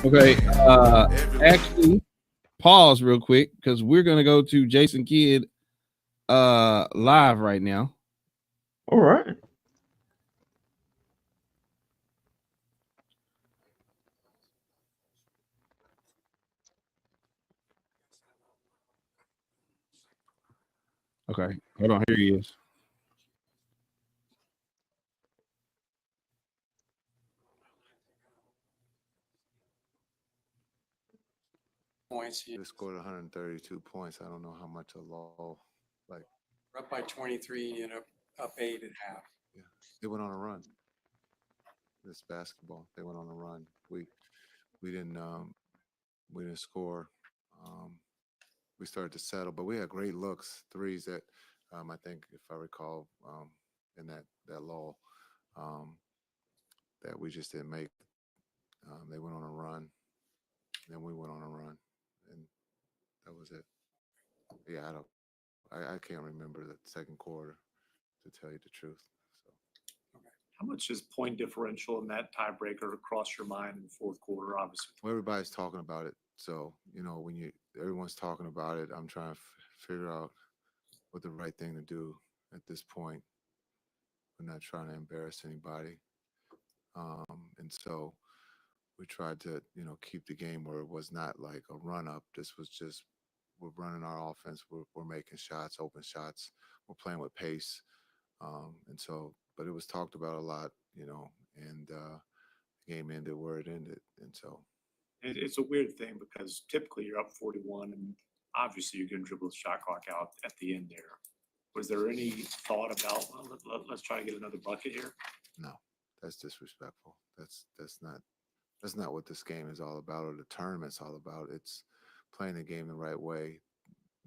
Okay, actually, pause real quick because we're gonna go to Jason Kidd live right now. All right. Okay, hold on. Here he is. Points. They scored 132 points. I don't know how much a low. Like we're up by 23 and up 8 at half. Yeah, they went on a run. This basketball, they went on a run. We didn't score. We started to settle, but we had great looks, threes that I think, if I recall, in that lull, that we just didn't make. They went on a run, then we went on a run, and that was it. Yeah, I can't remember the second quarter, to tell you the truth. So. How much is point differential in that tiebreaker cross your mind in the fourth quarter? Obviously, well, everybody's talking about it. So when everyone's talking about it, I'm trying to figure out what the right thing to do at this point. We're not trying to embarrass anybody, and so we tried to keep the game where it was not like a run up. This was just we're running our offense. We're making shots, open shots. We're playing with pace, and so. But it was talked about a lot, and the game ended where it ended, and so. It's a weird thing because typically you're up 41, and obviously you're going to dribble the shot clock out at the end there. Was there any thought about let's try to get another bucket here? No, that's disrespectful. That's not what this game is all about, or the tournament's all about. It's playing the game the right way.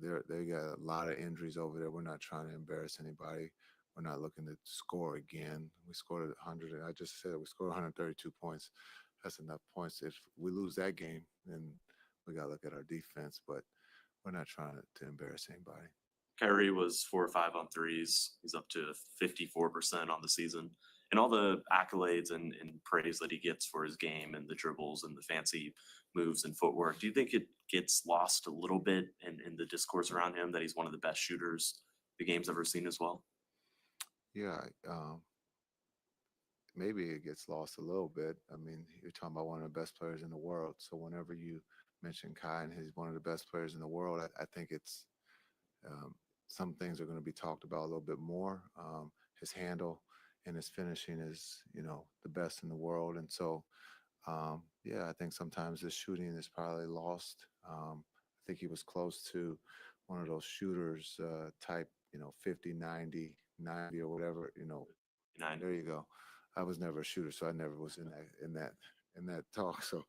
They got a lot of injuries over there. We're not trying to embarrass anybody. We're not looking to score again. We scored 100. I just said we scored 132 points. That's enough points. If we lose that game, then we got to look at our defense. But we're not trying to embarrass anybody. Kyrie was 4 or 5 on threes. He's up to 54% on the season. And all the accolades and praise that he gets for his game and the dribbles and the fancy moves and footwork, do you think it gets lost a little bit in the discourse around him that he's one of the best shooters the game's ever seen as well? Yeah, maybe it gets lost a little bit. I mean, you're talking about one of the best players in the world. So whenever you mention Kai and he's one of the best players in the world, I think it's some things are going to be talked about a little bit more. His handle and his finishing is, the best in the world. And so, I think sometimes his shooting is probably lost. I think he was close to one of those shooters type, 50, 90 or whatever, 9. There you go. I was never a shooter, so I never was in that talk. So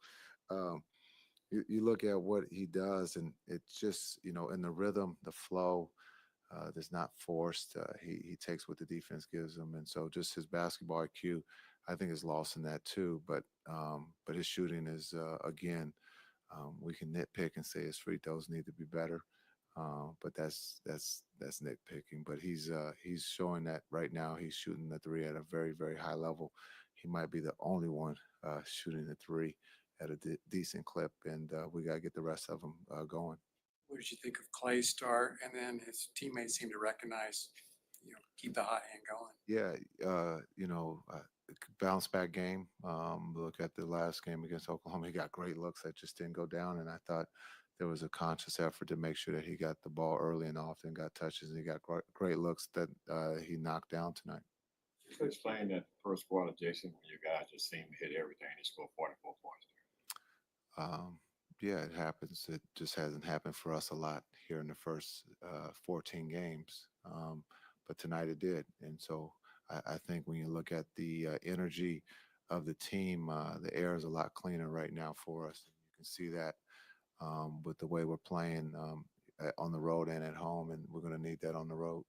you look at what he does, and it's just in the rhythm, the flow. That's not forced. He takes what the defense gives him, and so just his basketball IQ, I think, is lost in that too. But his shooting is again, we can nitpick and say his free throws need to be better. But that's nitpicking. But he's showing that right now he's shooting the three at a very, very high level. He might be the only one shooting the three at a decent clip, and we got to get the rest of them going. What did you think of Klay's start? And then his teammates seem to recognize, keep the hot hand going. Yeah, bounce back game. Look at the last game against Oklahoma. He got great looks that just didn't go down, and I thought there was a conscious effort to make sure that he got the ball early and often, got touches, and he got great looks that he knocked down tonight. You explain that first quarter, Jason, when you guys just seemed to hit everything and score 44 points. Yeah, it happens. It just hasn't happened for us a lot here in the first 14 games. But tonight it did. And so I think when you look at the energy of the team, the air is a lot cleaner right now for us. You can see that with the way we're playing on the road and at home, and we're going to need that on the road.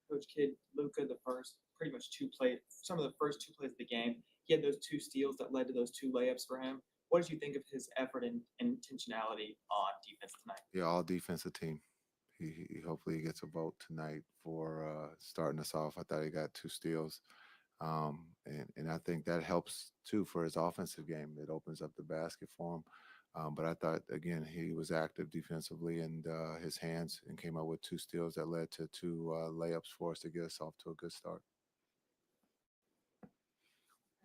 Coach Kidd, Luka, some of the first two plays of the game, he had those two steals that led to those two layups for him. What did you think of his effort and intentionality on defense tonight? Yeah, all defensive team. He hopefully gets a vote tonight for starting us off. I thought he got 2 steals. And I think that helps too for his offensive game. It opens up the basket for him. But I thought, again, he was active defensively and his hands, and came out with 2 steals that led to 2 layups for us to get us off to a good start.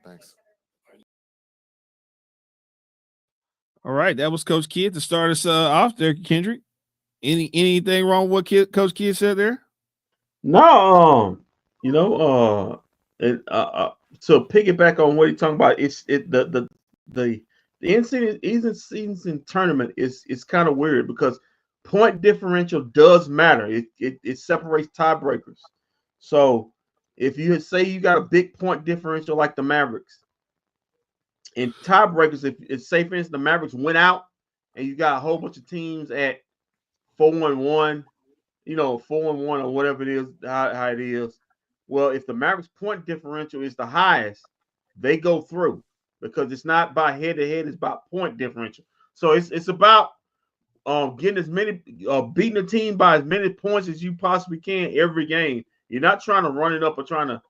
Thanks. All right, that was Coach Kidd to start us off there, Kendrick. Anything wrong with what Coach Kidd said there? No, to piggyback on what he's talking about, the in-season tournament is kind of weird because point differential does matter. It separates tiebreakers. So if you say you got a big point differential like the Mavericks, in tiebreakers, if say for instance the Mavericks went out and you got a whole bunch of teams at 4-1, 4-1 or whatever it is, how it is. Well, if the Mavericks point differential is the highest, they go through because it's not by head-to-head, it's about point differential. So it's about getting as many, beating the team by as many points as you possibly can every game. You're not trying to run it up or trying to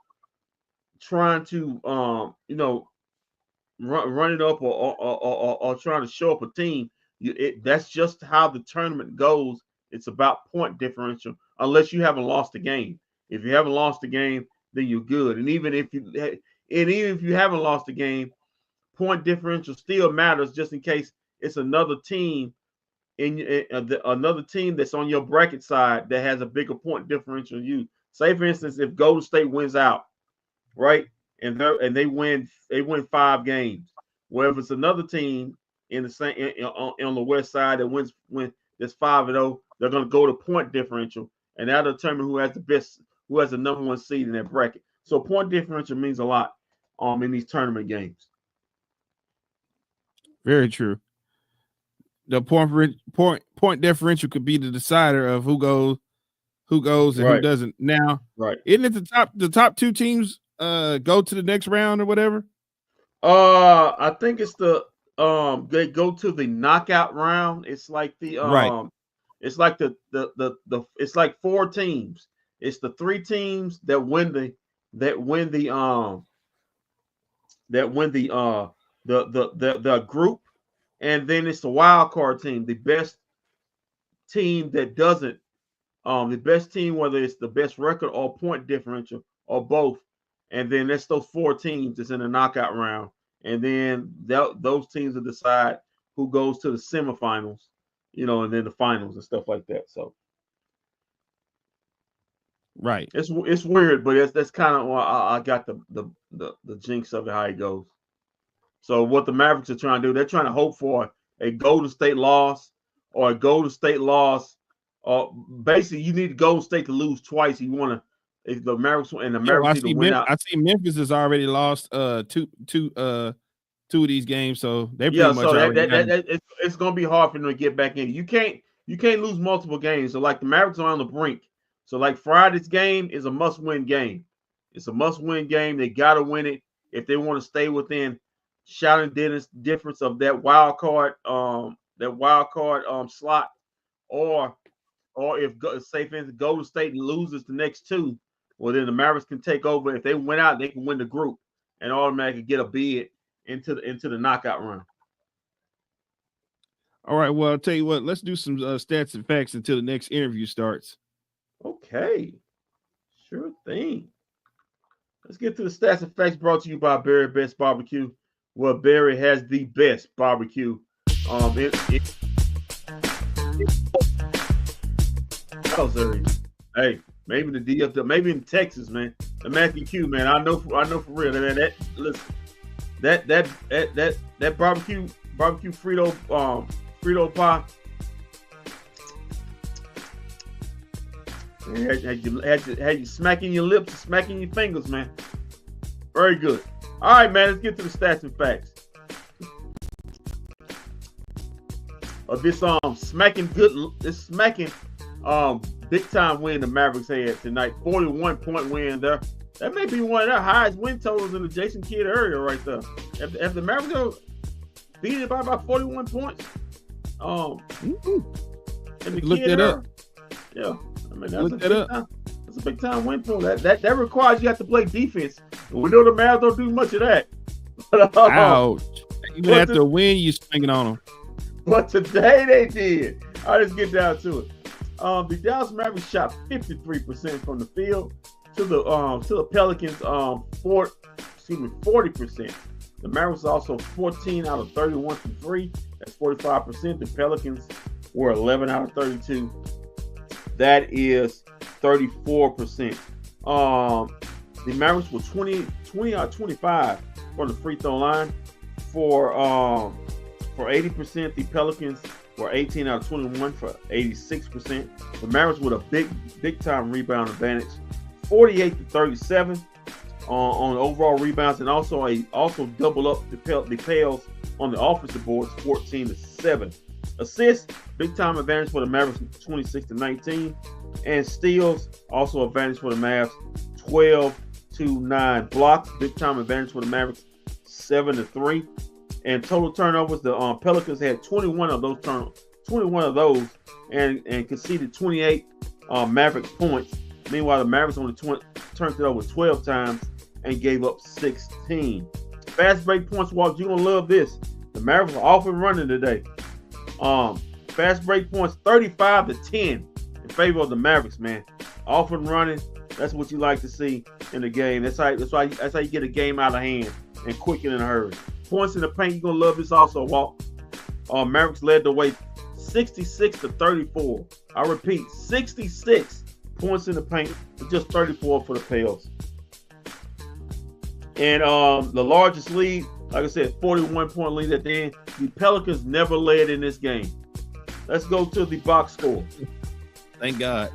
run it up or trying to show up a team. That's just how the tournament goes. It's about point differential, unless you haven't lost a game. If you haven't lost a game, then you're good. And even if you haven't lost a game, point differential still matters, just in case it's another team another team that's on your bracket side that has a bigger point differential than you. Say for instance, if Golden State wins out, right, and they win 5 games. Well, if it's another team in the same on the west side that wins that's 5-0, they're going to go to point differential, and that'll determine who has the number 1 seed in that bracket. So point differential means a lot in these tournament games. Very true. The point differential could be the decider of who goes and who doesn't. Now, isn't it the top 2 teams go to the next round or whatever? I think it's they go to the knockout round. It's like it's like it's like 4 teams. It's the 3 teams that win the group, and then it's the wild card team, the best team that doesn't, the best team, whether it's the best record or point differential or both, and then that's those 4 teams that's in the knockout round, and then those teams will decide who goes to the semifinals, and then the finals and stuff like that. So, right, it's weird, but that's kind of why I got the jinx of it, how it goes. So what the Mavericks are trying to do, they're trying to hope for a Golden State loss or a Golden State loss. Basically, you need Golden State to lose twice. You want to, if the Mavericks need to win out. I see Memphis has already lost two of these games, so they pretty much it's going to be hard for them to get back in. You can't lose multiple games. So like the Mavericks are on the brink. So like Friday's game is a must-win game. It's a must-win game. They got to win it if they want to stay within shouting difference of that wild card slot, or or if say for instance Golden State loses the next two, well then the Mavericks can take over. If they win out, they can win the group and automatically get a bid into the knockout round. All right. Well, I'll tell you what. Let's do some stats and facts until the next interview starts. Okay, sure thing. Let's get to the stats and facts brought to you by Barry Best Barbecue. Well, Barry has the best barbecue. Hey, maybe the DFW, maybe in Texas, man. The Mac and Q, man. I know for real, man. That barbecue Frito pie. Had you smacking your lips, smacking your fingers, man. Very good. All right, man. Let's get to the stats and facts of this smacking big time win the Mavericks had tonight. 41-point win there. That may be one of their highest win totals in the Jason Kidd area right there. If the Mavericks go beat it by about 41 points, and the Look that up. Yeah, I mean that's a big time win for that requires you have to play defense. We know the Mavs don't do much of that. Ouch! Even after a win, you swinging on them. But today they did. All right, let's get down to it. The Dallas Mavericks shot 53% from the field to the Pelicans 40%. The Mavericks also 14 out of 31 from three. That's 45%. The Pelicans were 11 out of 32. That is 34%. The Mavericks were 20 out of 25 from the free throw line for 80%. The Pelicans were 18 out of 21 for 86%. The Mavericks with a big time rebound advantage, 48 to 37 on overall rebounds, and also double up the Pels on the offensive boards, 14 to 7. Assists, big time advantage for the Mavericks, 26 to 19, and steals, also advantage for the Mavs, 12 to 9. Blocks, big time advantage for the Mavericks, 7 to 3. And total turnovers, the Pelicans had 21 of those, and conceded 28 Maverick points. Meanwhile, the Mavericks only turned it over 12 times and gave up 16. Fast break points, Walt, you're gonna love this. The Mavericks are off and running today. Fast break points 35 to 10 in favor of the Mavericks, man. Off and running. That's what you like to see in the game. That's how you get a game out of hand and quick and in a hurry. Points in the paint, you're gonna love this also, Walt. Mavericks led the way 66 to 34. I repeat, 66 points in the paint, just 34 for the Pels. And the largest lead, like I said, 41-point lead at the end. The Pelicans never led in this game. Let's go to the box score. Thank God.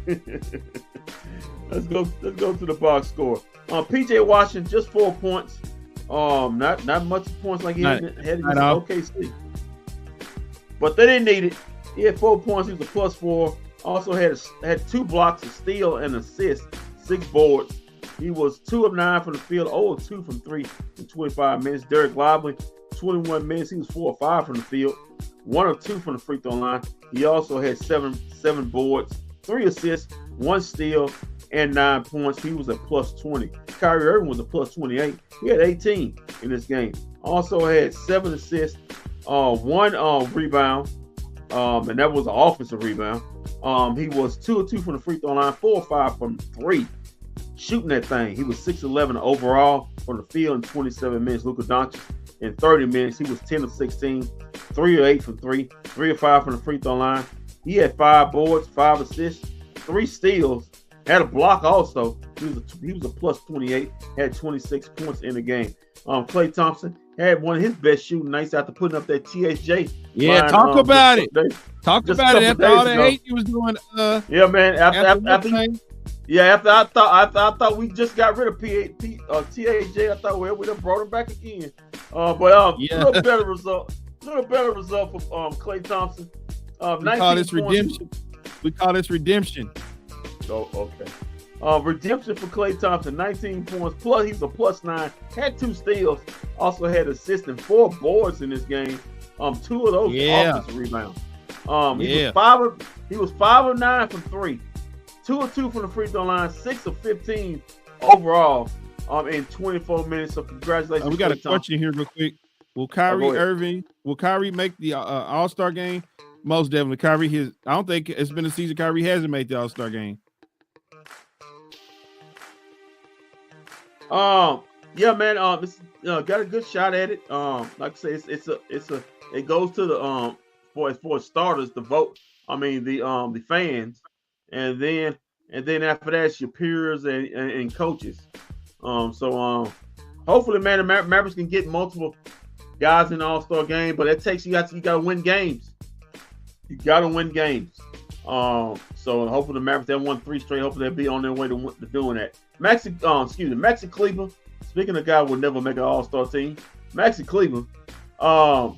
Let's go to the box score. PJ Washington, just 4 points. Not much points like he had in OKC. But they didn't need it. He had 4 points. He was a +4. Also had 2 blocks, a steal, and assist, 6 boards. He was 2 of 9 from the field, 0 of 2 from 3 in 25 minutes. Derek Lively, 21 minutes. He was 4 of 5 from the field, 1 of 2 from the free throw line. He also had seven boards, 3 assists, 1 steal, and 9 points. He was a +20. Kyrie Irving was a +28. He had 18 in this game. Also had 7 assists, 1 rebound, and that was an offensive rebound. He was 2 of 2 from the free throw line, 4 of 5 from 3. Shooting that thing. He was 6-11 overall from the field in 27 minutes. Luka Doncic in 30 minutes. He was 10 of 16, 3 of 8 from 3, 3 of 5 from the free throw line. He had 5 boards, 5 assists, 3 steals, had a block also. He was a +28, had 26 points in the game. Klay Thompson had one of his best shooting nights after putting up that THJ. Yeah, line, talk about it. Talk just about it after all the ago. hate he was doing. Yeah, man. After I thought we just got rid of THJ, I thought we'd have brought him back again. A little better result for Klay Thompson. We call this redemption. We call this redemption. Oh, okay. Redemption for Klay Thompson, 19 points. Plus, he's a +9. Had 2 steals. Also had assists and 4 boards in this game. 2 of those offensive rebounds. He was 5 of 9 from 3, 2 of 2 from the free throw line, 6 of 15 overall. In 24 minutes. So congratulations. We got a question here real quick. Will Kyrie make the All-Star game? Most definitely. Kyrie, I don't think it's been a season Kyrie hasn't made the All-Star game. Yeah, man. This got a good shot at it. Like I say, it goes to the for starters, the vote. I mean the fans, and then after that, it's your peers and coaches. So hopefully, man, the Mavericks can get multiple guys in the All-Star game, but it takes you got to win games. You got to win games. So hopefully the Mavericks, they won 3 straight. Hopefully they'll be on their way to doing that. Maxi Kleber. Speaking of guy would never make an All-Star team, Maxi Kleber.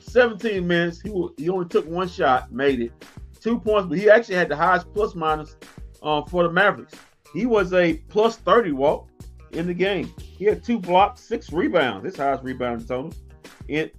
17 minutes. He only took 1 shot, made it 2 points, but he actually had the highest plus minus for the Mavericks. He was a plus 30 walk in the game. He had 2 blocks, 6 rebounds. His highest rebound total in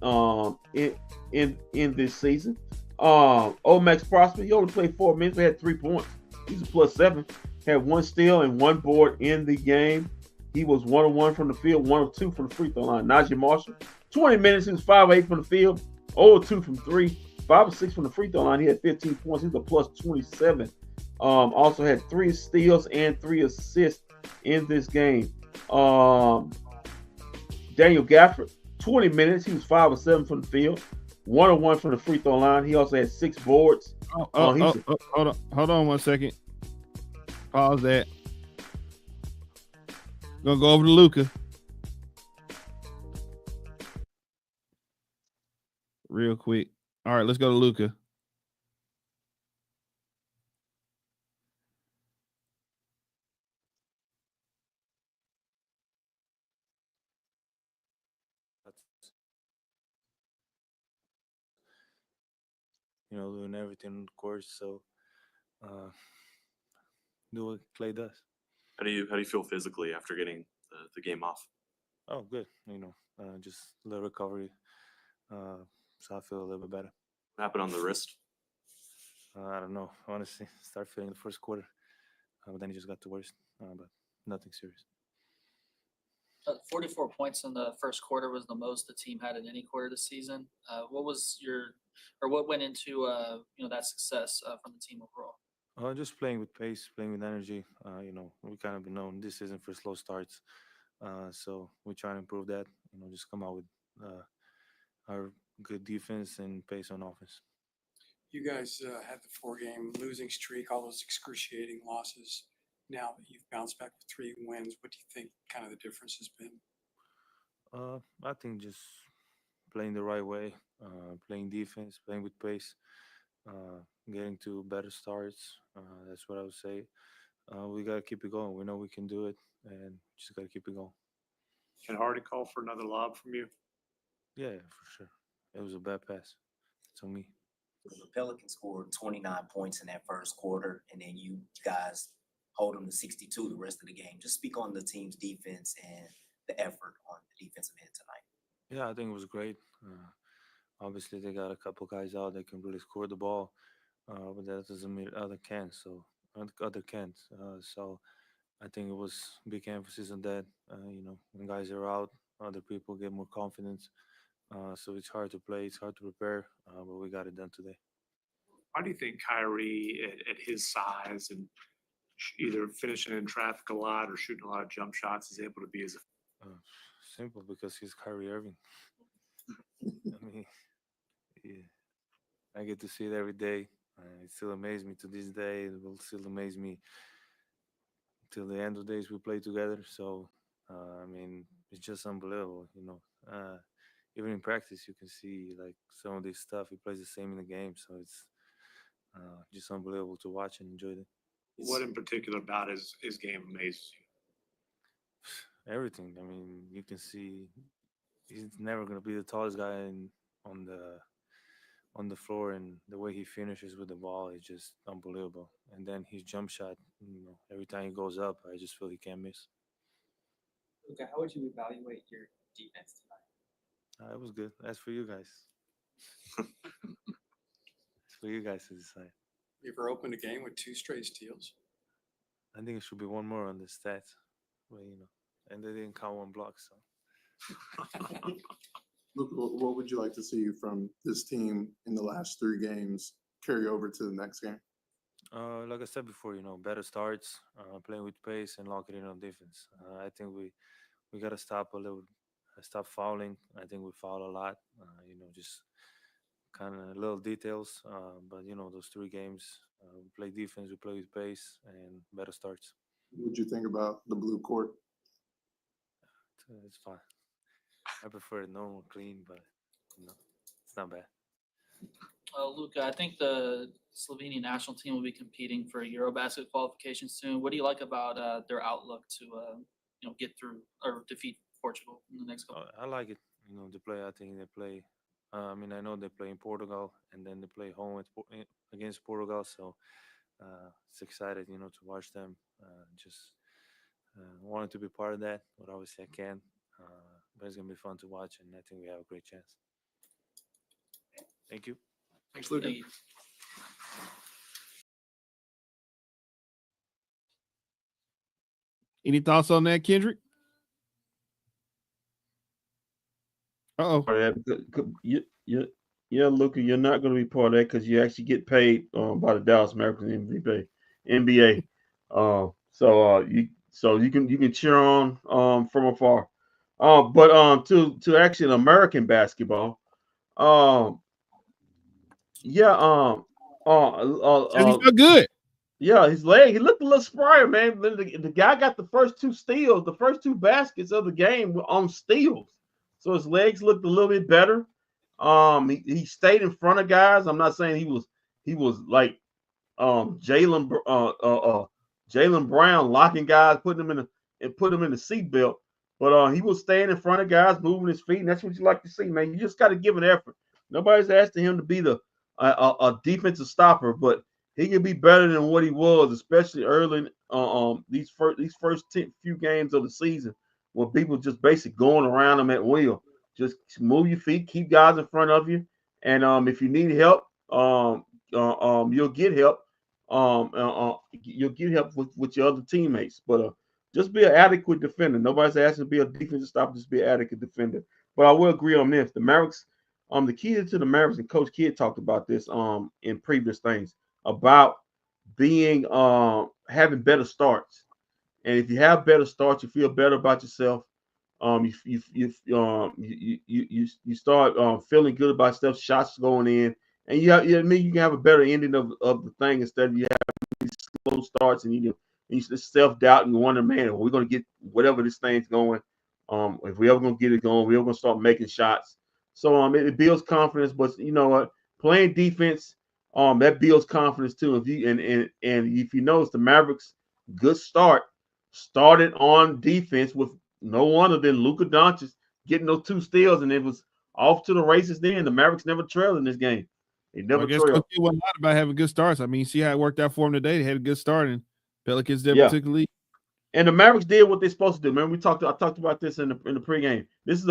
this season. Max Prosper, he only played 4 minutes, but had 3 points. He's a plus 7. Had 1 steal and 1 board in the game. He was 1 of 1 from the field, 1 of 2 from the free throw line. Naji Marshall, 20 minutes, he was 5 of 8 from the field, 0 of 2 from 3, 5 of 6 from the free throw line. He had 15 points. He's a plus 27. Also had 3 steals and 3 assists in this game. Daniel Gafford, 20 minutes. He was 5 of 7 from the field, 1 of 1 from the free throw line. He also had 6 boards. Hold on 1 second. Pause that. Gonna go over to Luka. Real quick. All right, let's go to Luka. Doing everything on the course. So do what Klay does. How do you feel physically after getting the game off? Oh, good. Just a little recovery. So I feel a little bit better. What happened on the wrist? I don't know. Honestly, start feeling the first quarter, but then it just got to worse. But nothing serious. 44 points in the first quarter was the most the team had in any quarter this season. What went into that success from the team overall? Just playing with pace, playing with energy. We kind of been known this season for slow starts, so we try to improve that. Just come out with our good defense and pace on offense. You guys had the 4-game losing streak, all those excruciating losses. Now that you've bounced back with 3 wins, what do you think kind of the difference has been? I think just playing the right way, playing defense, playing with pace, getting to better starts. That's what I would say. We got to keep it going. We know we can do it, and just got to keep it going. Can Hardy call for another lob from you? Yeah, for sure. It was a bad pass. It's on me. The Pelicans scored 29 points in that first quarter, and then you guys hold them to 62 the rest of the game. Just speak on the team's defense and the effort on the defensive end tonight. Yeah, I think it was great. Obviously, they got a couple guys out that can really score the ball, but that doesn't mean other can't. So I think it was big emphasis on that. When guys are out, other people get more confidence. So it's hard to play, it's hard to prepare, but we got it done today. Why do you think Kyrie, at his size and either finishing in traffic a lot or shooting a lot of jump shots, is able to be as simple? Because he's Kyrie Irving. I mean, yeah, I get to see it every day. It still amazes me to this day. It will still amaze me till the end of the days we play together. So, it's just unbelievable, even in practice, you can see like some of this stuff. He plays the same in the game, so it's just unbelievable to watch and enjoy it. What in particular about his game amazes you? Everything. I mean, you can see he's never going to be the tallest guy on the floor, and the way he finishes with the ball is just unbelievable. And then his jump shot, every time he goes up, I just feel he can't miss. Okay, how would you evaluate your defense tonight? It was good. That's for you guys. for you guys to decide. You ever opened a game with 2 straight steals? I think it should be one more on the stats, but and they didn't count one block. So, Luka, what would you like to see from this team in the last 3 games carry over to the next game? like I said before, better starts, playing with pace, and lock it in on defense. I think we gotta stop fouling. I think we foul a lot. Just kind of little details. But those 3 games, we play defense, we play with pace, and better starts. What you think about the blue court? It's fine. I prefer it normal, clean, but it's not bad. Luka, I think the Slovenian national team will be competing for Eurobasket qualification soon. What do you like about their outlook to get through or defeat Portugal in the next couple? I like it. They play. I think they play. I know they play in Portugal, and then they play home against Portugal. So it's excited, to watch them. Just wanted to be part of that, but obviously I can't. But it's gonna be fun to watch, and I think we have a great chance. Thank you. Thanks, Luka. Thank you. Any thoughts on that, Kendrick? Yeah, Luka, you're not going to be part of that because you actually get paid by the Dallas Mavericks NBA. So you can cheer on from afar. But to actually American basketball, He felt good. Yeah, his leg, he looked a little spry, man. The guy got the first 2 steals, the first 2 baskets of the game were on steals. So his legs looked a little bit better. He stayed in front of guys. I'm not saying he was like Jalen Brown locking guys, putting them in the seat belt. But he was staying in front of guys, moving his feet, and that's what you like to see, man. You just got to give an effort. Nobody's asking him to be a defensive stopper, but he can be better than what he was, especially early these first few games of the season, where people just basically going around him at will. Just move your feet, keep guys in front of you, and if you need help, you'll get help. You'll get help with your other teammates. But just be an adequate defender. Nobody's asking to be a defensive stopper, just be an adequate defender. But I will agree on this: the Mavericks. The key to the Mavericks, and Coach Kidd talked about this in previous things about being having better starts. And if you have better starts, you feel better about yourself. You start feeling good about stuff, shots going in, and you can have a better ending of the thing instead of you having these slow starts and you self-doubt and wonder, man, we're gonna get whatever this thing's going. If we ever gonna get it going, we're gonna start making shots. So it builds confidence, but you know what? Playing defense, that builds confidence too. If you notice, the Mavericks good started on defense with no one other than Luka Doncic getting those 2 steals, and it was off to the races. Then the Mavericks never trailed in this game. They never trailed. Coach Kidd wasn't lot about having good starts. I mean, see how it worked out for them today. They had a good start, and Pelicans didn't particularly. And the Mavericks did what they're supposed to do. Remember, I talked about this in the pregame. This is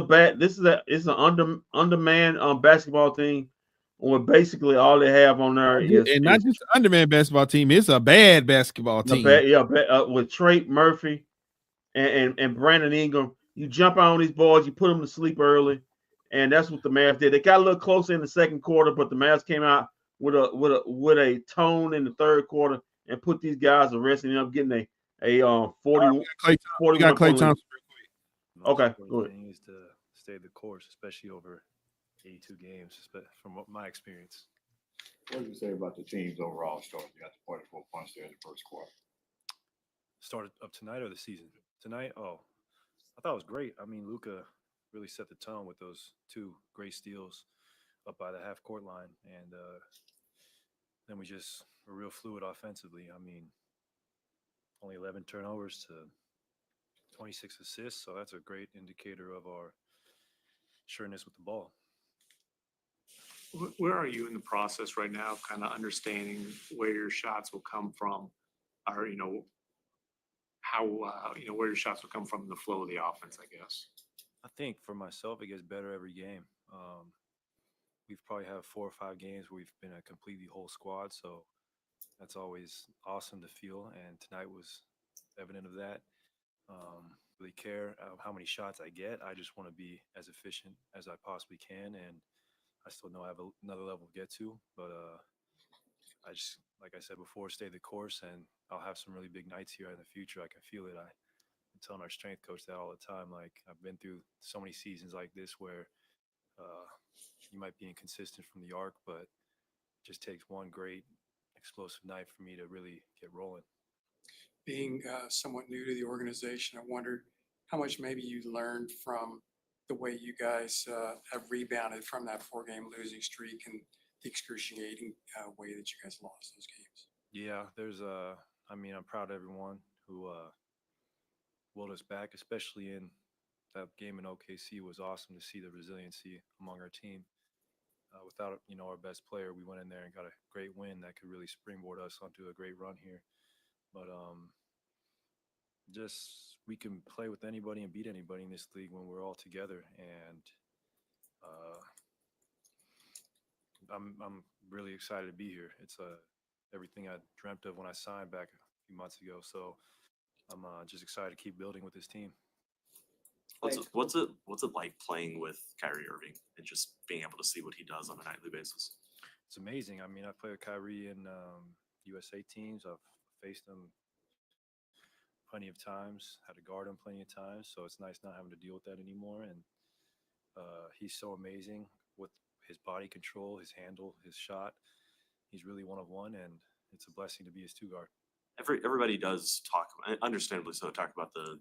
an undermanned basketball team, where basically all they have on there is not just an undermanned basketball team. It's a bad basketball team. With Trey Murphy and Brandon Ingram, you jump on these boys, you put them to sleep early, and that's what the Mavs did. They got a little closer in the second quarter, but the Mavs came out with a tone in the third quarter and put these guys arresting them, getting a 41 Klay Thompson. Okay, go ahead. Thing is to stay the course, especially over 82 games, from my experience. What do you say about the team's overall start? You got the 44 points there in the first quarter. Start of tonight or the season? Tonight, I thought it was great. I mean, Luka really set the tone with those 2 great steals up by the half-court line, and then we just were real fluid offensively. I mean, only 11 turnovers to 26 assists, so that's a great indicator of our sureness with the ball. Where are you in the process right now, kind of understanding where your shots will come from, or how where your shots will come from in the flow of the offense, I guess? I think for myself, it gets better every game. we've probably had 4 or 5 games where we've been a completely whole squad. So that's always awesome to feel. And tonight was evident of that. Really care how many shots I get. I just want to be as efficient as I possibly can. And I still know I have another level to get to, but I just, like I said before, stay the course, and I'll have some really big nights here in the future. I can feel it. I'm telling our strength coach that all the time. Like, I've been through so many seasons like this where you might be inconsistent from the arc, but it just takes one great explosive night for me to really get rolling. Being somewhat new to the organization, I wondered how much maybe you learned from the way you guys have rebounded from that 4-game losing streak and the excruciating way that you guys lost those games. Yeah, I mean, I'm proud of everyone who willed us back, especially in that game in OKC. It was awesome to see the resiliency among our team. Without, our best player, we went in there and got a great win that could really springboard us onto a great run here. But just we can play with anybody and beat anybody in this league when we're all together. And I'm really excited to be here. It's everything I dreamt of when I signed back a few months ago. So I'm just excited to keep building with this team. What's it like playing with Kyrie Irving and just being able to see what he does on a nightly basis? It's amazing. I mean, I played with Kyrie in USA teams. I've faced him plenty of times, had to guard him plenty of times. So it's nice not having to deal with that anymore. And he's so amazing with his body control, his handle, his shot. He's really one of one, and it's a blessing to be his 2-guard. Everybody does talk, understandably so, talk about the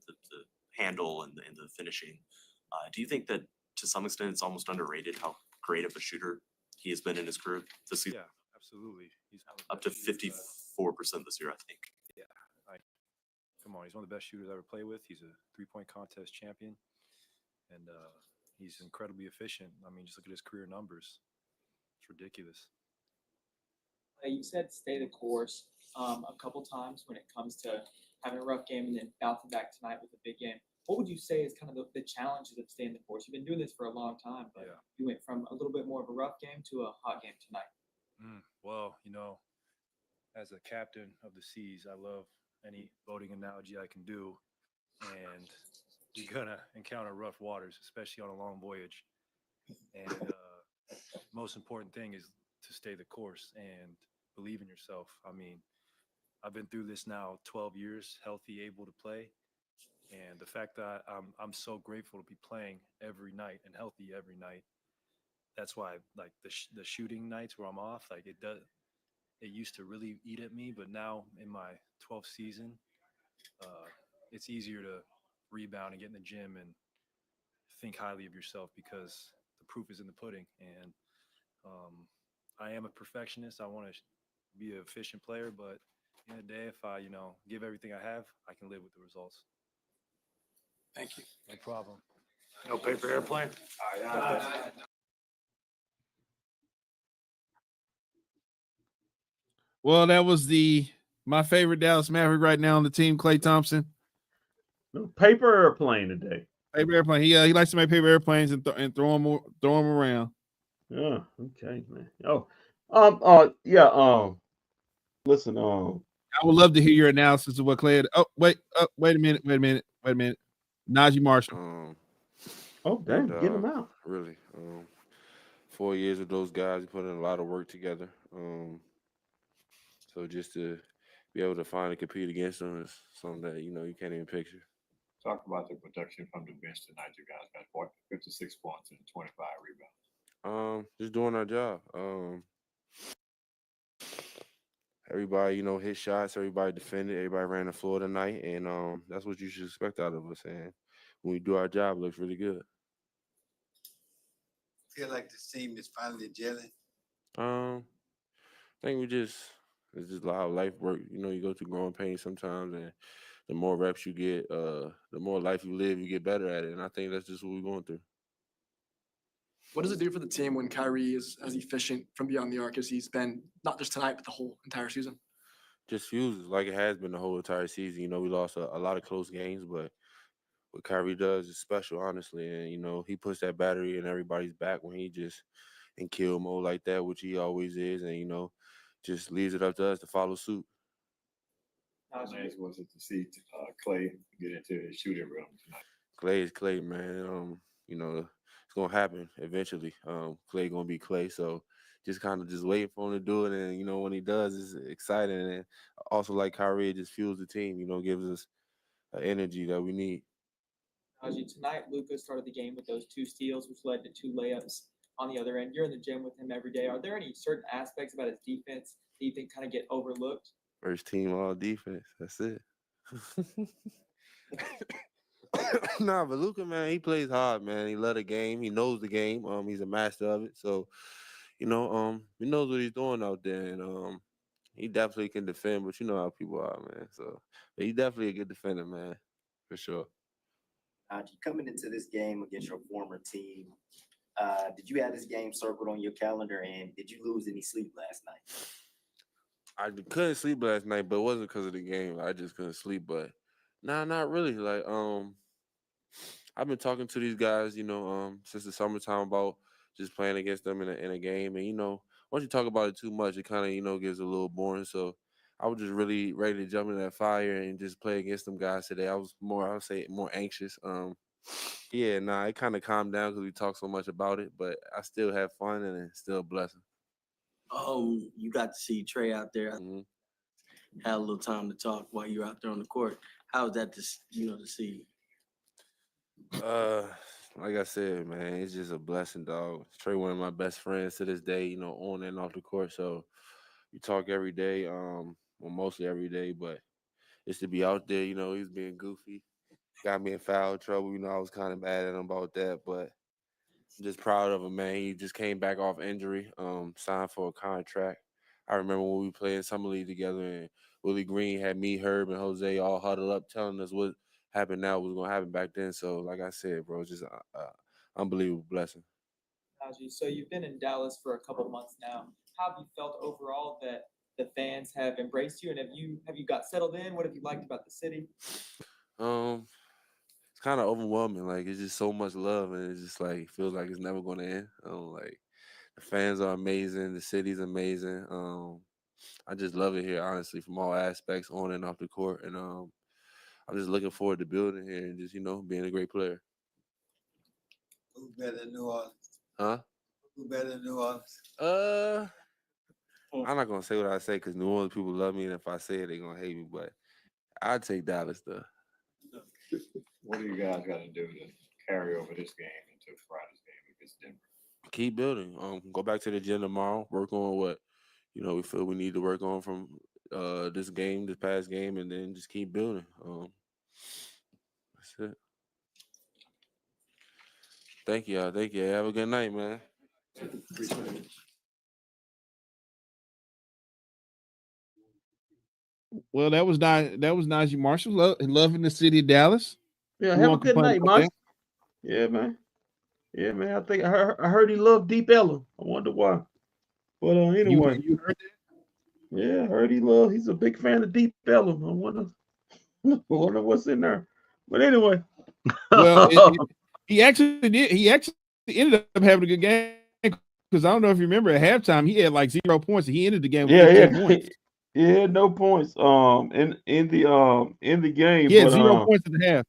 handle and the finishing. Do you think that to some extent it's almost underrated how great of a shooter he has been in his career this season? Yeah, absolutely. He's up to 54% this year, I think. Yeah, come on, he's one of the best shooters I ever played with. He's a 3-point contest champion, and he's incredibly efficient. I mean, just look at his career numbers. It's ridiculous. You said stay the course a couple times when it comes to having a rough game and then bouncing back tonight with a big game. What would you say is kind of the challenges of staying the course? You've been doing this for a long time, but you went from a little bit more of a rough game to a hot game tonight. Well, as a captain of the seas, I love any boating analogy I can do. And you're going to encounter rough waters, especially on a long voyage. And most important thing is to stay the course and believe in yourself. I mean, I've been through this now 12 years, healthy, able to play. And the fact that I'm so grateful to be playing every night and healthy every night. That's why, like, the shooting nights where I'm off, like, it used to really eat at me, but now in my 12th season, it's easier to rebound and get in the gym and think highly of yourself because the proof is in the pudding. And I am a perfectionist. I want to be an efficient player, but at the end of the day, if I, give everything I have, I can live with the results. Thank you. No problem. No paper airplane? Well, that was my favorite Dallas Maverick right now on the team, Klay Thompson. No paper airplane today. Paper airplane. He likes to make paper airplanes and throw them around. Yeah. Okay, man. Listen. I would love to hear your analysis of what Klay. Wait a minute. Naji Marshall. Damn, get him out. Really. 4 years with those guys, we put in a lot of work together. So just to be able to finally compete against them is something that, you can't even picture. Talk about the production from the bench tonight. You guys got 56 points and 25 rebounds. Just doing our job. Everybody, hit shots. Everybody defended. Everybody ran the floor tonight, and that's what you should expect out of us. And when we do our job, it looks really good. Feel like this team is finally gelling? I think it's just how life works. You go through growing pains sometimes, and the more reps you get, the more life you live, you get better at it. And I think that's just what we're going through. What does it do for the team when Kyrie is as efficient from beyond the arc as he's been, not just tonight, but the whole entire season? Just fuses like it has been the whole entire season. We lost a lot of close games, but what Kyrie does is special, honestly. And, he puts that battery in everybody's back when he just in kill mode like that, which he always is, and just leaves it up to us to follow suit. How nice was it to see Klay get into his shooting room tonight? Klay is Klay, man. It's gonna happen eventually. Klay gonna be Klay, so just kind of just waiting for him to do it, and when he does, it's exciting. And also, like Kyrie, it just fuels the team. Gives us energy that we need. Naji, tonight Luka started the game with those 2 steals, which led to 2 layups on the other end. You're in the gym with him every day. Are there any certain aspects about his defense that you think kind of get overlooked? First team all defense. That's it. Nah, but Luka, man, he plays hard, man. He loves the game. He knows the game. He's a master of it. So, he knows what he's doing out there, and he definitely can defend. But you know how people are, man. So, but he's definitely a good defender, man, for sure. Coming into this game against your former team, did you have this game circled on your calendar, and did you lose any sleep last night? I couldn't sleep last night, but it wasn't because of the game. I just couldn't sleep. But nah, not really. Like, I've been talking to these guys, since the summertime about just playing against them in a game. And, once you talk about it too much, it kind of, gets a little boring. So I was just really ready to jump in that fire and just play against them guys today. I was more anxious. It kind of calmed down because we talked so much about it, but I still have fun and it's still a blessing. You got to see Trey out there. Mm-hmm. Had a little time to talk while you were out there on the court. How was that to see? Like I said, man, it's just a blessing, dog. Trey, one of my best friends to this day, on and off the court. So we talk every day, mostly every day, but it's to be out there, he's being goofy. Got me in foul trouble. I was kind of mad at him about that, but I'm just proud of him, man. He just came back off injury, signed for a contract. I remember when we played in Summer League together, and Willie Green had me, Herb, and Jose all huddled up telling us what happened now was going to happen back then. So, like I said, bro, it's just an unbelievable blessing. Naji, so you've been in Dallas for a couple months now. How have you felt overall that the fans have embraced you, and have you got settled in? What have you liked about the city? It's kind of overwhelming. Like, it's just so much love, and it's just like it feels like it's never going to end. Like, the fans are amazing, the city's amazing. I just love it here, honestly, from all aspects, on and off the court, and I'm just looking forward to building here and just being a great player. Who better than New Orleans? Huh? Who better than New Orleans? I'm not gonna say what I say because New Orleans people love me, and if I say it, they're gonna hate me. But I'd take Dallas though. What do you guys got to do to carry over this game into Friday's game against Denver? Keep building. Go back to the gym tomorrow. Work on what we feel we need to work on from this past game, and then just keep building. That's it. Thank you. Have a good night, man. Well, that was Naji Marshall loving the city of Dallas. Yeah, have a good night, Marshall. Yeah, man. I think I heard he loved Deep Ellum. I wonder why. But anyway, you heard that? Yeah, I heard he's a big fan of Deep Ellum. I wonder what's in there. But anyway, well, he actually did. He actually ended up having a good game because I don't know if you remember at halftime he had like 0 points and he ended the game with 10 points. Yeah, no points. In the game. He had 0 points in the half.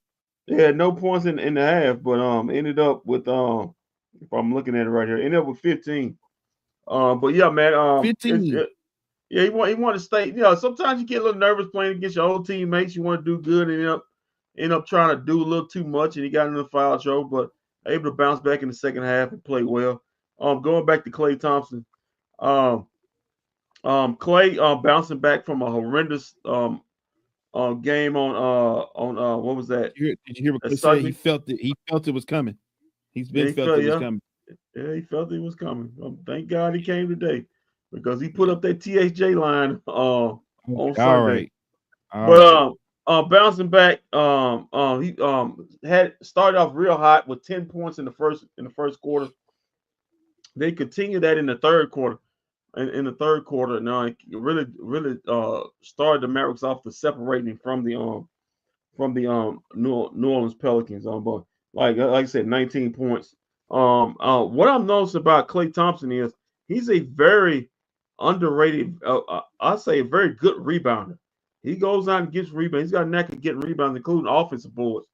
They had no points in the half, but ended up with if I'm looking at it right here, ended up with 15. But yeah, man, 15. He want to stay. Sometimes you get a little nervous playing against your old teammates. You want to do good and end up trying to do a little too much, and he got in the foul trouble, but able to bounce back in the second half and play well. Going back to Klay Thompson. Klay bouncing back from a horrendous game on what was that? Did you hear what Klay said? He felt it. He felt it was coming. He felt it was coming. Yeah, he felt it was coming. Thank God he came today because he put up that THJ line on Sunday. All right. Bouncing back, he had started off real hot with 10 points in the first quarter. They continued that in the third quarter. In the third quarter, now it really started the Mavericks off to separating from the New Orleans Pelicans. But like I said, 19 points. What I'm noticing about Klay Thompson is he's a very underrated, I say a very good rebounder. He goes out and gets rebounds. He's got a knack of getting rebounds, including offensive boards.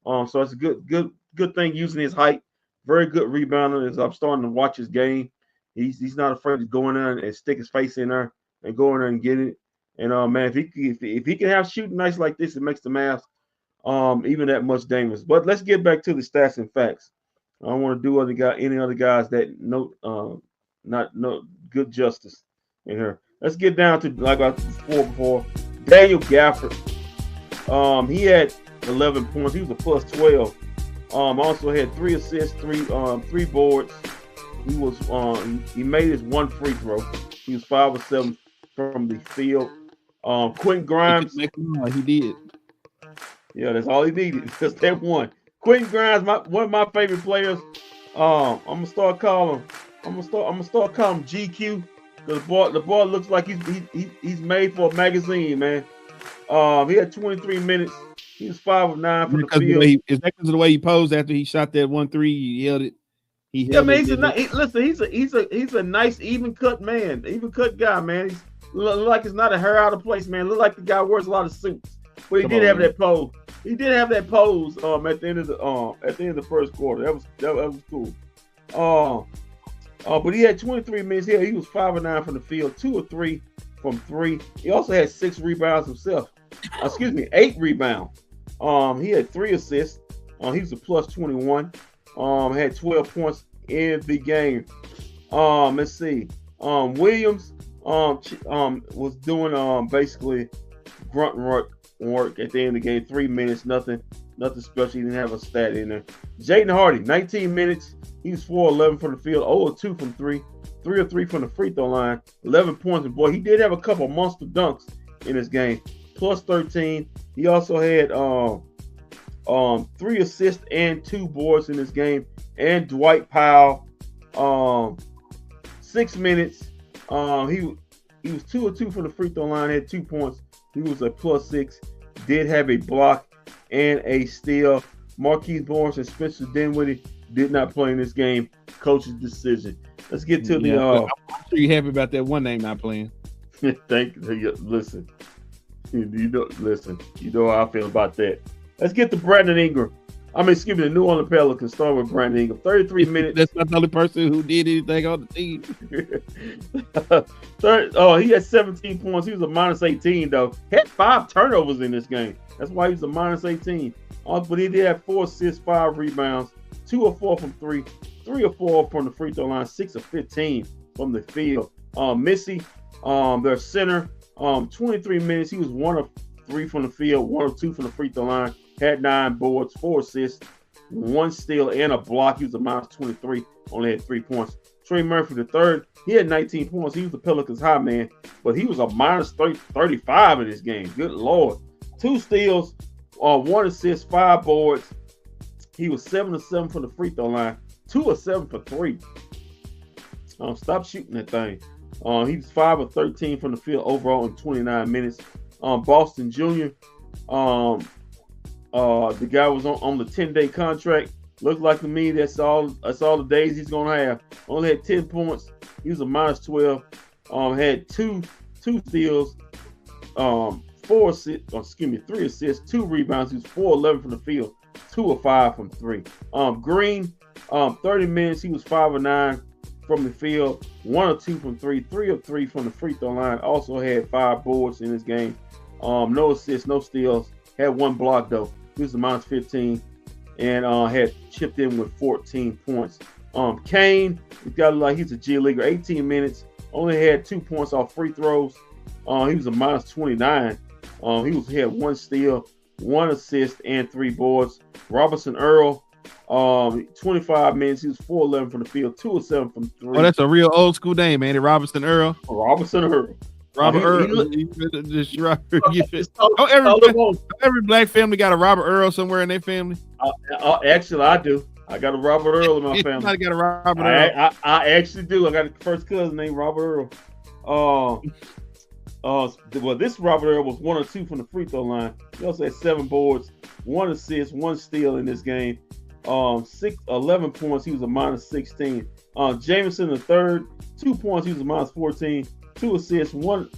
So it's a good thing using his height. Very good rebounder. As I'm starting to watch his game, he's not afraid to go in there and stick his face in there and go in there and get it. And man, if he can have shooting nights like this, it makes the Mavs even that much dangerous. But let's get back to the stats and facts. I don't want to do any other guys that not good justice in here. Let's get down to like I said before. Daniel Gafford. He had 11 points. He was a plus 12. Also had 3 assists, 3 boards. He made his 1 free throw. He was 5 of 7 from the field. Quentin Grimes. He did. Yeah, that's all he needed. Just that one. Quentin Grimes, one of my favorite players. I'm gonna start calling GQ. The boy looks like he's made for a magazine, man. He had 23 minutes. He was 5 of 9 from the field. Is that because of the way he posed after he shot that 1-3? He held it. He's a nice even cut man, even cut guy, man. He's like it's not a hair out of place, man. Look like the guy wears a lot of suits, but he did have that pose. He did have that pose at the end of the first quarter. That was cool. But he had 23 minutes here. He was 5 of 9 from the field, 2 of 3 from 3. He also had 6 rebounds himself. 8 rebounds. He had 3 assists. He was a plus 21. Had 12 points in the game. Let's see. Williams was doing basically grunt work at the end of the game. 3 minutes, nothing special. He didn't have a stat in there. Jaden Hardy, 19 minutes. He was 4-11 from the field, 0-2 from 3, 3-3 from the free throw line, 11 points. And boy, he did have a couple of monster dunks in this game, plus 13. He also had 3 assists and 2 boards in this game. And Dwight Powell, 6 minutes. He was 2 of 2 from the free throw line, had 2 points. He was a plus 6. Did have a block and a steal. Marquise Morris and Spencer Dinwiddie did not play in this game. Coach's decision. Let's get to the. I'm sure you're happy about that one name not playing. Thank you. Listen, you know how I feel about that. Let's get to Brandon Ingram. The New Orleans Pelicans. Start with Brandon Ingram. 33 minutes. That's not the only person who did anything on the team. He had 17 points. He was a minus 18 though. Had 5 turnovers in this game. That's why he was a minus 18. But he did have 4 assists, 5 rebounds, 2 of 4 from 3, 3 of 4 from the free throw line, 6 of 15 from the field. Missy, their center, 23 minutes. He was 1 of 3 from the field, 1 of 2 from the free throw line. Had 9 boards, 4 assists, 1 steal, and a block. He was a minus 23, only had 3 points. Trey Murphy III, he had 19 points. He was the Pelicans' high man, but he was a minus 35 in this game. Good Lord. 2 steals, 1 assist, 5 boards. He was 7 of 7 from the free throw line, 2 of 7 for 3. Stop shooting that thing. He was 5 of 13 from the field overall in 29 minutes. Boston Jr., the guy was on the 10-day contract. Looked like to me that's all the days he's gonna have. Only had 10 points. He was a minus 12. Had 2 steals, 3 assists, 2 rebounds. He was 4-11 from the field, 2 of 5 from 3. Green, 30 minutes. He was 5 of 9 from the field, 1 of 2 from 3, 3 of 3 from the free throw line. Also had 5 boards in this game. No assists, no steals. Had 1 block though. He was a minus 15 and had chipped in with 14 points. Kane, he's a G Leaguer, 18 minutes, only had 2 points off free throws. He was a minus 29. He had 1 steal, 1 assist, and 3 boards. Robinson Earl, 25 minutes. He was 4-11 from the field, 2 of 7 from 3. Oh, that's a real old school name, man. Robinson Earl. Robinson Earl. Robert Earl. Every black family got a Robert Earl somewhere in their family. Actually, I do. I got a Robert Earl in my family. I got a Robert Earl. I actually do. I got a first cousin named Robert Earl. Well, this Robert Earl was 1 or 2 from the free throw line. He also had 7 boards, 1 assist, 1 steal in this game. 11 points. He was a minus 16. Jameson the third, 2 points. He was a minus 14. 2 assists, 2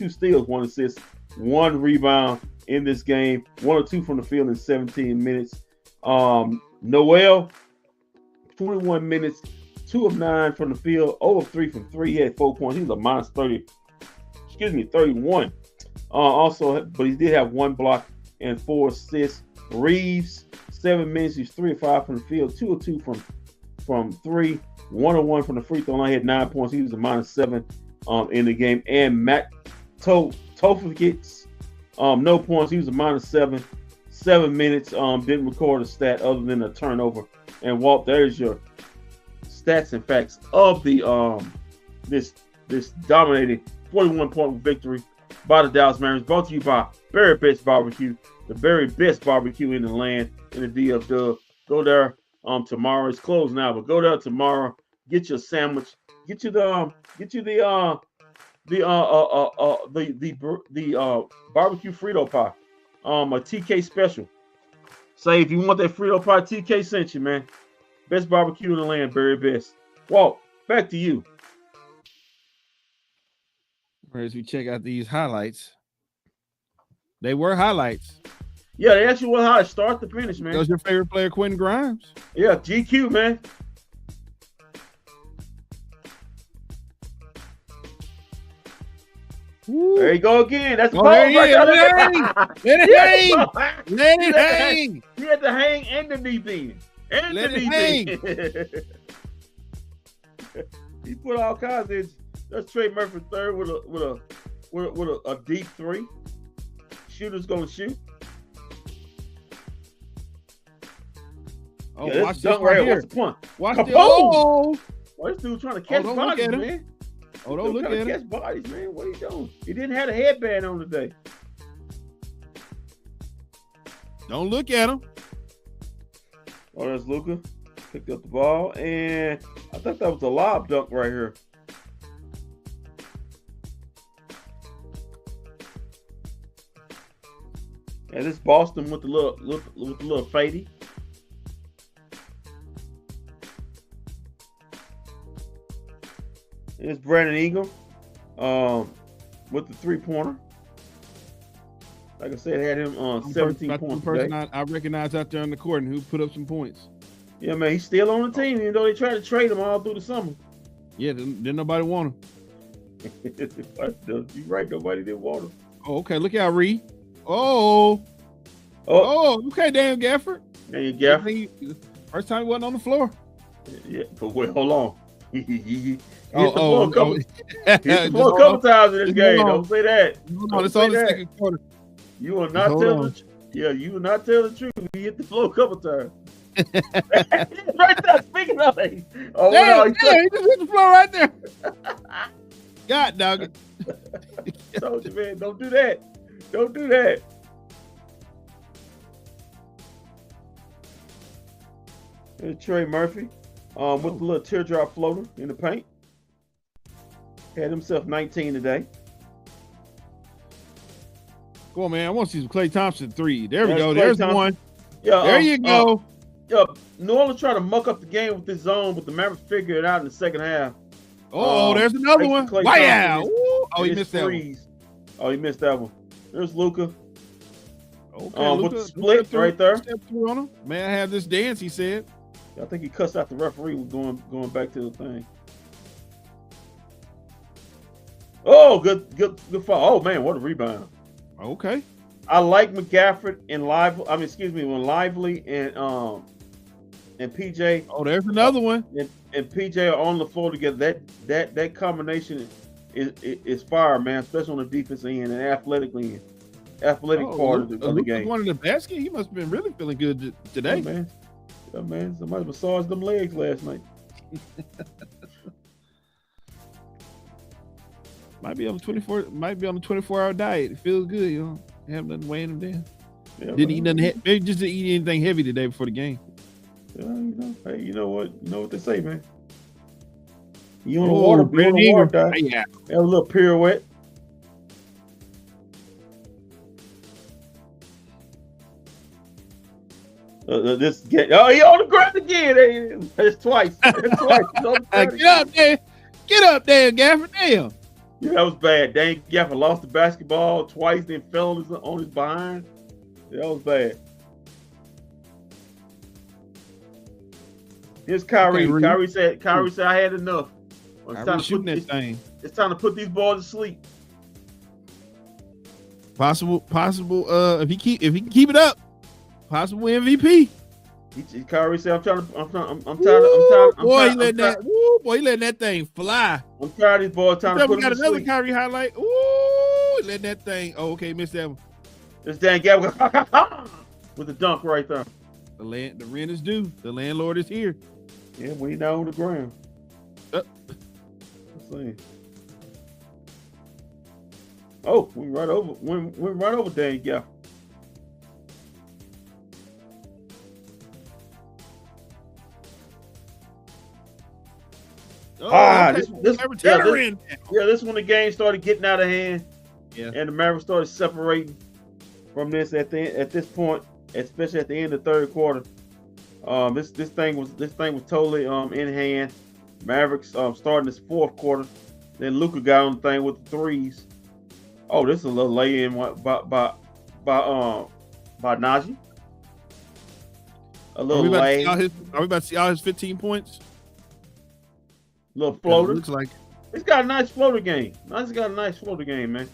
steals, 1 assist, 1 rebound in this game. 1 or 2 from the field in 17 minutes. Noel, 21 minutes, 2 of 9 from the field, 0 of 3 from 3. He had 4 points. He was a minus 31. But he did have 1 block and 4 assists. Reeves, 7 minutes. He's 3 of 5 from the field, 2 of 2 from 3, 1 of 1 from the free throw line. He had 9 points. He was a minus 7 in the game. And Matt Topher gets no points. He was a minus 7. 7 minutes. Didn't record a stat other than a turnover. And Walt, there's your stats and facts of the this dominating 41-point victory by the Dallas Mavericks. Brought to you by Very Best Barbecue, the very best barbecue in the land in the DF Dub. Go there tomorrow. It's closed now, but go there tomorrow. Get your sandwich. Get you the barbecue Frito pie. A TK special. Say if you want that Frito pie, TK sent you, man. Best barbecue in the land, very best. Walt, back to you. As we check out these highlights, they were highlights. Yeah, they actually were highlights, start to finish, man. That was your favorite player, Quentin Grimes? Yeah, GQ, man. Woo. There you go again. That's the Let right it hang. Let it hang. He had to hang and the deep end. And Let the it deep end. He put all kinds in. That's Trey Murphy third with a deep 3. Shooter's gonna shoot. Oh, yeah, watch this right here. What's the point? Watch this. Oh, this dude trying to catch bodies, man. Oh, don't look at him. Catch bodies, man. What are you doing? He didn't have a headband on today. Don't look at him. Oh, that's Luka. Picked up the ball, and I thought that was a lob dunk right here. Yeah, this Boston with the little fadey. It's Brandon Ingram with the 3-pointer. Like I said, had him on 17 points. Person I recognize out there on the court and who put up some points. Yeah, man, he's still on the team, even though they tried to trade him all through the summer. Yeah, didn't nobody want him. You're right, nobody did want him. Oh, okay, look out, Reed. Oh, okay, Daniel Gafford. Daniel Gafford. First time he wasn't on the floor. Yeah, but wait, hold on. He hit the floor a couple times in this game. Don't say that. It's on the second quarter. You will not tell the truth. Yeah, you will not tell the truth. He hit the floor a couple times. Right there, speaking of it. Oh, he just hit the floor right there. God dog it. Told you, man, don't do that. Don't do that. There's Trey Murphy with the little teardrop floater in the paint. Had himself 19 today. Come on, man. I want to see some Klay Thompson 3. There we go. There's the one. Yeah, there you go. New Orleans tried to muck up the game with this zone, but the Mavericks figured it out in the second half. There's another one. Wow. Oh, he missed that one. Oh, he missed that one. There's Luka. Okay, with the split right there. Step through on him. May I have this dance, he said. I think he cussed out the referee with going back to the thing. Oh, good foul. Oh, man, what a rebound. Okay. I like McGafford and when Lively and PJ. Oh, there's another one. And PJ are on the floor together. That combination is fire, man, especially on the defense end and athletic part of the game. One of the basket. He must have been really feeling good today. Yeah, man. Somebody massaged them legs last night. Might be on the 24-hour diet. It feels good, you know. Have nothing weighing him down. Yeah, didn't eat nothing. Maybe just didn't eat anything heavy today before the game. Hey, you know what they say, man. You on the water diet. Yeah. Have a little pirouette. This game. Oh, he on the ground again. That's twice. That's twice. Get up there. Get up there, Gaffer. Damn. Yeah, that was bad. Dane Gaffer lost the basketball twice, then fell on his behind. Yeah, that was bad. Here's Kyrie. Kyrie said, I had enough. It's time to put these boys to sleep. Possible. If he can keep it up, possible MVP. Kyrie said, I'm tired. Boy, he letting that thing fly. I'm tired of these boys trying to put him to another sleep. Kyrie highlight. Ooh, letting that thing. Oh, okay, missed that one. This dang guy with the dunk right there. The rent is due. The landlord is here. Yeah, we down on the ground. Let's see. Oh, went right over dang guy. This when the game started getting out of hand. Yeah. And the Mavericks started separating from this at this point, especially at the end of the third quarter. This thing was totally in hand. Mavericks starting this fourth quarter. Then Luka got on the thing with the threes. Oh, this is a little lay in by Naji. A little lay. Are we about to see all his 15 points? Little floater. Looks like he's got a nice floater game. Naji's got a nice floater game, man.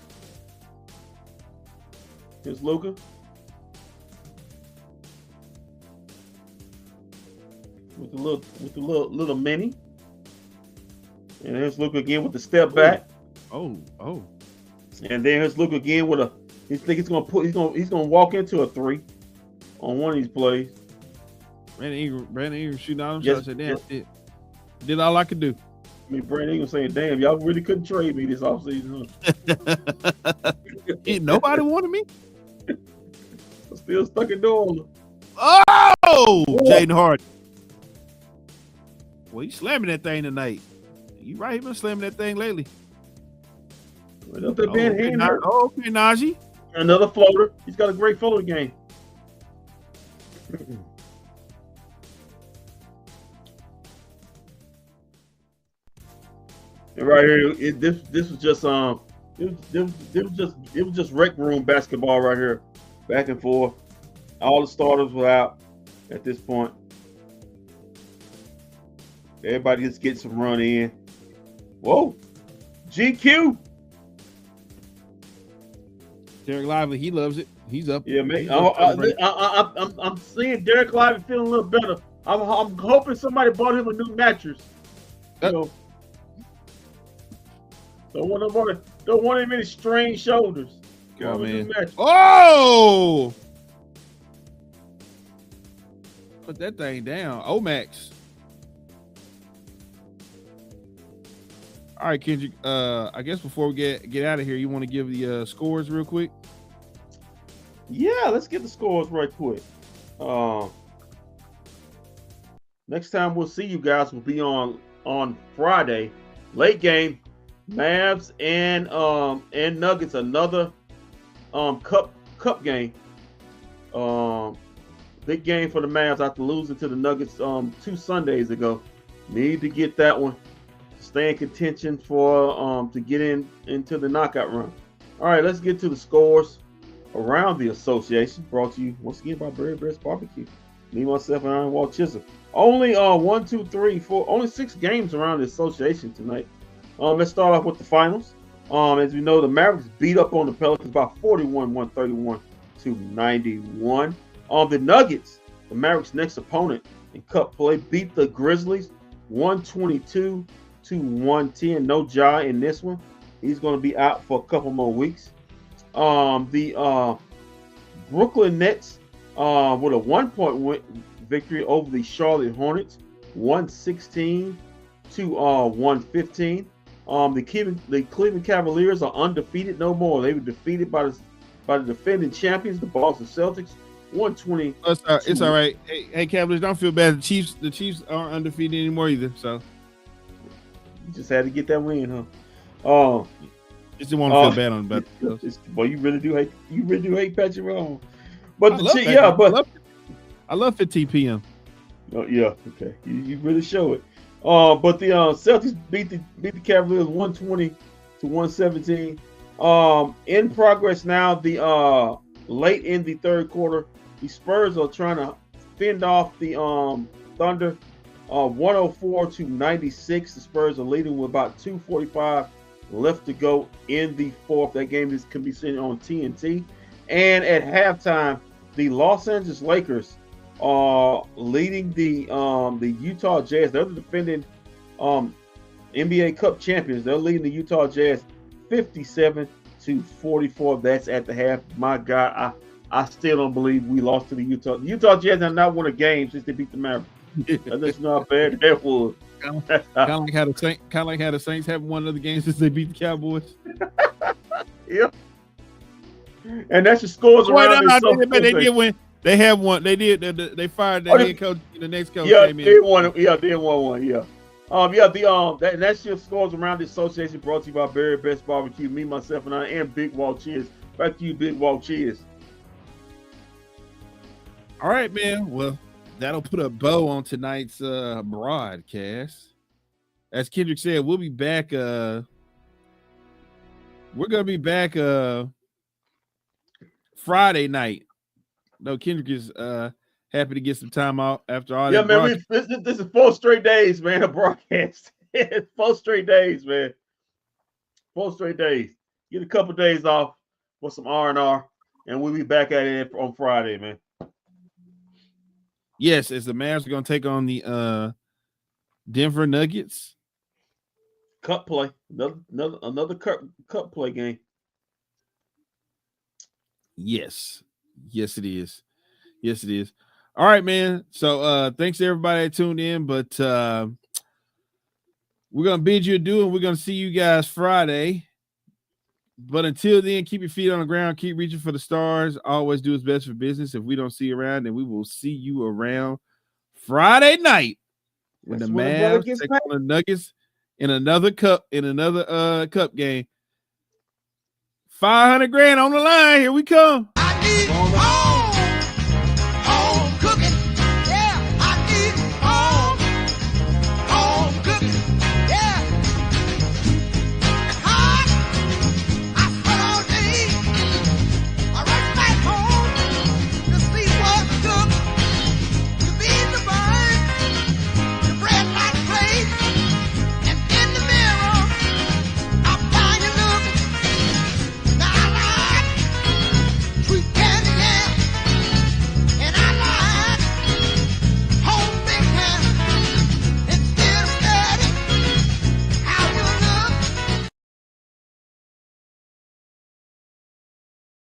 Here's Luka. With the little mini. And here's Luka again with the step back. Oh. And then here's Luka again with he's gonna walk into a three on one of these plays. Brandon Ingram shooting out him. I said, damn, did all I could do. I mean, Brandon Ingram saying, damn, y'all really couldn't trade me this offseason. Ain't nobody wanted me. I'm still stuck in New Orleans. Oh, Jaden Harden. Well, he's slamming that thing tonight. You right, he been slamming that thing lately. Okay, Naji. Another floater. He's got a great floater game. And right here, this was just it was just rec room basketball right here, back and forth. All the starters were out at this point. Everybody just getting some run in. Whoa, GQ. Derek Lively, he loves it. He's up. Yeah, man. I'm seeing Derek Lively feeling a little better. I'm hoping somebody bought him a new mattress. You know, don't want him any strained shoulders. Oh, man. Oh! Put that thing down. Omax. All right, Kendrick. I guess before we get out of here, you want to give the scores real quick? Yeah, let's get the scores right quick. Next time we'll see you guys will be on Friday. Late game, Mavs and Nuggets, another cup game. Big game for the Mavs after losing to the Nuggets 2 Sundays ago. Need to get that one. Stay in contention for to get into the knockout run. All right, let's get to the scores around the association. Brought to you once again by Bird Breast Barbecue. Me, myself, and Iron Wall Chisholm. Only 1, 2, 3, 4, only 6 games around the association tonight. Let's start off with the finals. As we know, the Mavericks beat up on the Pelicans by 41, 131 to 91. The Nuggets, the Mavericks' next opponent in cup play, beat the Grizzlies 122 to 110. No Ja in this one. He's going to be out for a couple more weeks. The Brooklyn Nets with a 1-point victory over the Charlotte Hornets, 116 to 115. The Cleveland Cavaliers are undefeated no more. They were defeated by the defending champions, the Boston Celtics, 120. It's all right. Hey, Cavaliers, don't feel bad. The Chiefs aren't undefeated anymore either. So you just had to get that win, huh? Just didn't want to feel bad on the Boy, you really do hate Patrick Mahomes. But I love 15 p.m. Oh yeah, okay. You really show it. But the Celtics beat the Cavaliers 120-117. In progress now. The late in the third quarter, the Spurs are trying to fend off the Thunder. 104-96. The Spurs are leading with about 2:45 left to go in the fourth. That game can be seen on TNT. And at halftime, the Los Angeles Lakers are leading the Utah Jazz. They're the defending NBA Cup champions. They're leading the Utah Jazz 57-44. That's at the half. My God, I still don't believe we lost to the Utah. The Utah Jazz have not won a game since they beat the Mavericks. That's not bad. That was kind of like how the Saints haven't won another game since they beat the Cowboys. Yeah. And that's the scores around. They did win. They have one. They did. They fired the head coach. The next coach came in. They won. Yeah, they won one. Yeah. That's your scores around the association brought to you by Barry Best Barbecue. Me, myself, and I, and Big Wall Cheers. Back to you, Big Wall Cheers. All right, man. Well, that'll put a bow on tonight's broadcast. As Kendrick said, we'll be back. We're gonna be back Friday night. No, Kendrick is happy to get some time out after all that. Yeah, man. This is 4 straight days, man. A broadcast. 4 straight days, man. 4 straight days. Get a couple days off for some R&R, and we'll be back at it on Friday, man. Yes, as the Mavs are going to take on the Denver Nuggets. Cup play. Another cup play game. Yes. Yes, it is. Yes, it is. All right, man. So thanks to everybody that tuned in, but we're going to bid you adieu, and we're going to see you guys Friday. But until then, keep your feet on the ground. Keep reaching for the stars. Always do what's best for business. If we don't see you around, then we will see you around Friday night when the Mavs take on the Nuggets in another cup game. $500,000 on the line. Here we come.